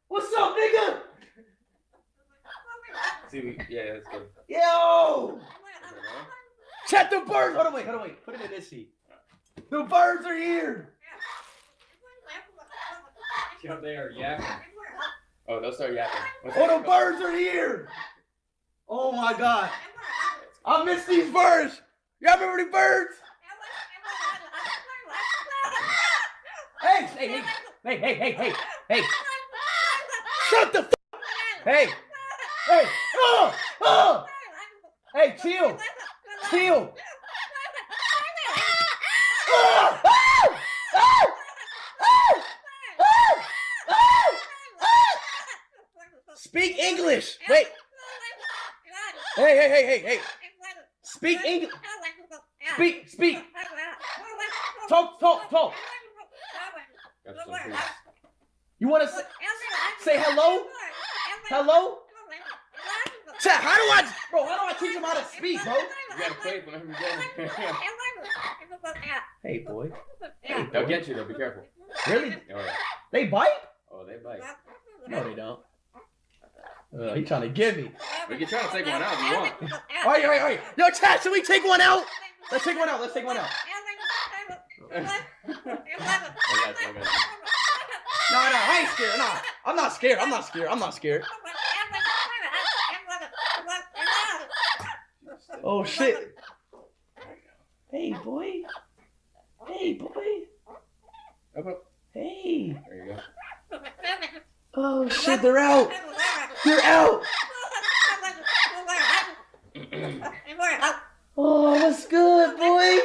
What's up, nigga? See, yeah, that's good. Yo! Check the birds. Hold on, wait. Put it in this seat. The birds are here. See how they are yapping. Oh, they'll start yapping. Oh, the birds are here. Oh my God. I miss these birds. Y'all remember the birds? Hey. Shut the f. Hey. Hey, chill. Speak English. Wait. Hey. Speak English. Speak. Talk. You want to say hello? Hello? Chat, how do I teach him how to speak, bro? You gotta play it whenever you go. Hey, boy. They'll get you though, be careful. Really? Oh, yeah. They bite? Oh, they bite. No, they don't. He trying to get me. We can try to take one out if you want. All right. Yo, chat, should we take one out? Let's take one out. No, I ain't scared. No, I'm not scared. Oh, shit. Hey, boy. Hey. There you go. Oh, shit, they're out. Oh, what's good, boy?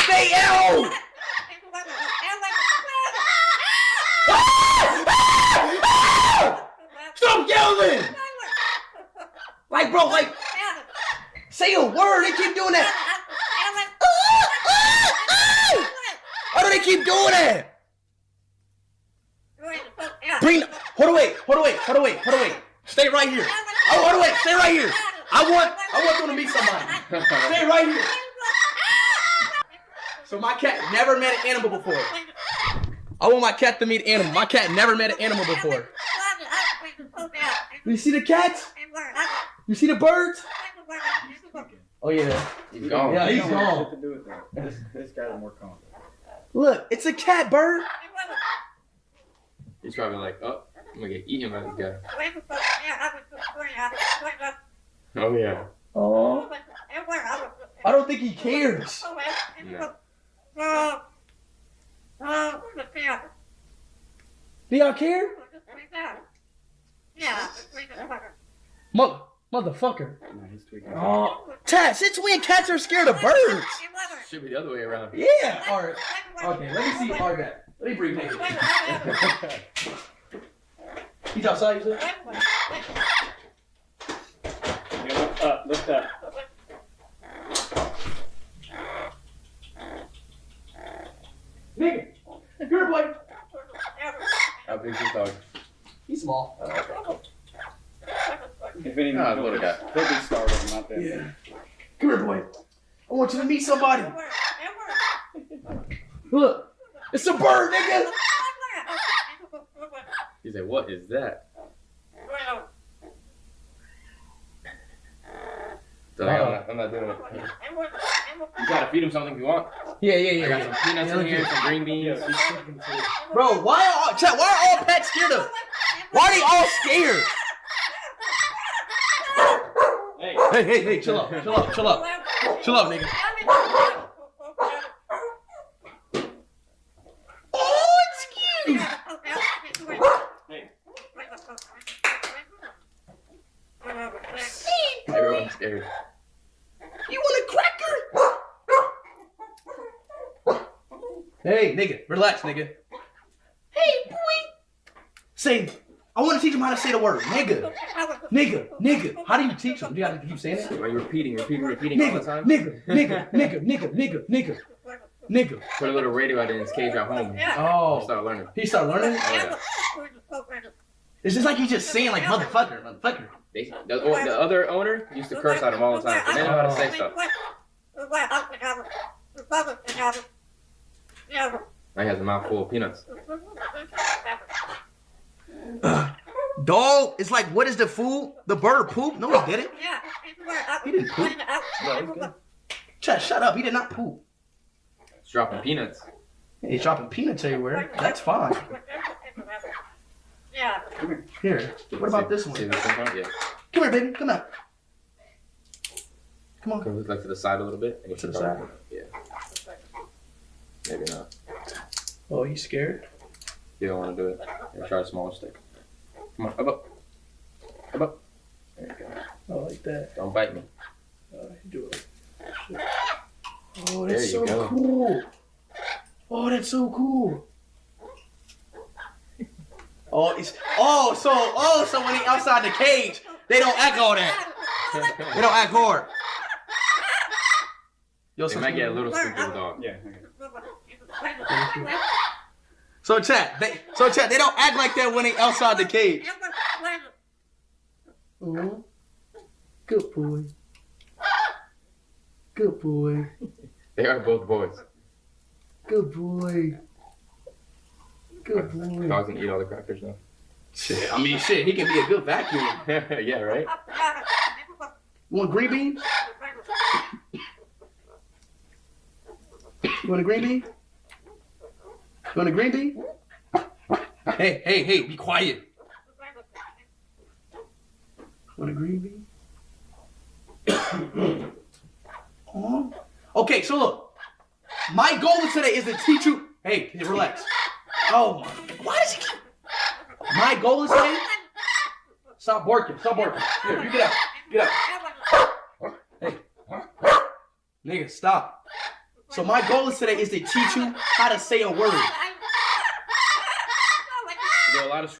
Stay out. Stop yelling! Like, say a word. They keep doing that. Why do they keep doing that? Hold away. Stay right here. Stay right here. I want them to meet somebody. Stay right here. So my cat never met an animal before. I want my cat to meet an animal. My cat never met an animal before. You see the cats? You see the birds? Oh yeah. He's gone. Yeah, he's gone. What to do with that? This guy's more calm. Look, it's a cat, bird. He's probably like, oh, I'm gonna get eaten by this guy. Oh yeah. Oh. I don't think he cares. No. Do y'all care? Motherfucker. No, he's tweaking. Oh. Tat, since when cats are scared of birds? Should be the other way around. Yeah. All right. Okay, let me see. All right, let me bring Nate. He's outside, you said? Lift up. Nigga, come here, boy. How big's your dog? He's small. If anything, the little guy. He'll be startled, not that. Yeah. Come here, boy. I want you to meet somebody. Look, it's a bird, nigga. He's like, what is that? So I'm not doing it. You gotta feed him something if you want. Yeah. I got some peanuts in here, some green beans. Bro, why are all pets scared of? Why are they all scared? Hey, chill out, nigga. Oh, it's cute. Everyone's scared. You want a cracker? Hey, nigga, relax, nigga. Hey, boy. Say, I want to teach him how to say the word, nigga. How do you teach him? Do you have to keep saying it? Are you repeating all the time? Nigga. Put a little radio out in his cage at home. Oh. Start learning. He started learning? Oh, yeah. It's just like he's just saying like motherfucker. The other owner used to curse at him all the time. They know how to say stuff. Now he has a mouthful of peanuts. Dog, it's like, what is the food? The bird poop? No, he didn't. He didn't poop. No, he's good. Chad, shut up. He did not poop. He's dropping peanuts. He's dropping peanuts everywhere. That's fine. Here. What about this one? See this one? Yeah. Come here, baby. Come out. Come on. Can we look like to the side a little bit? To the side? Yeah. Maybe not. Oh, he's scared? You don't want to do it. Here, try a smaller stick. Come on, up. Up. There you go. Oh, like that. Don't bite me. You do it. Oh, There that's you so go. cool. Oh, that's so cool. So when he outside the cage, they don't act all that. They don't act hard. Yo, They might get a little spooked of the dog. Yeah. Okay. So chat, they don't act like that when they outside the cage. Oh, good boy. Good boy. They are both boys. Good boy. Good boy. Dogs can eat all the crackers now. Shit, I mean, shit, he can be a good vacuum. Yeah, right? You want green beans? You want a green bean? You want a green bean? Hey, be quiet. Want a green bean? Oh. Okay, so look. My goal today is to teach you. Hey, relax. Oh, why does he keep... My goal is today... Stop barking. Here, you get out. Hey. Nigga, stop. So my goal is today is to teach you how to say a word. You do a lot of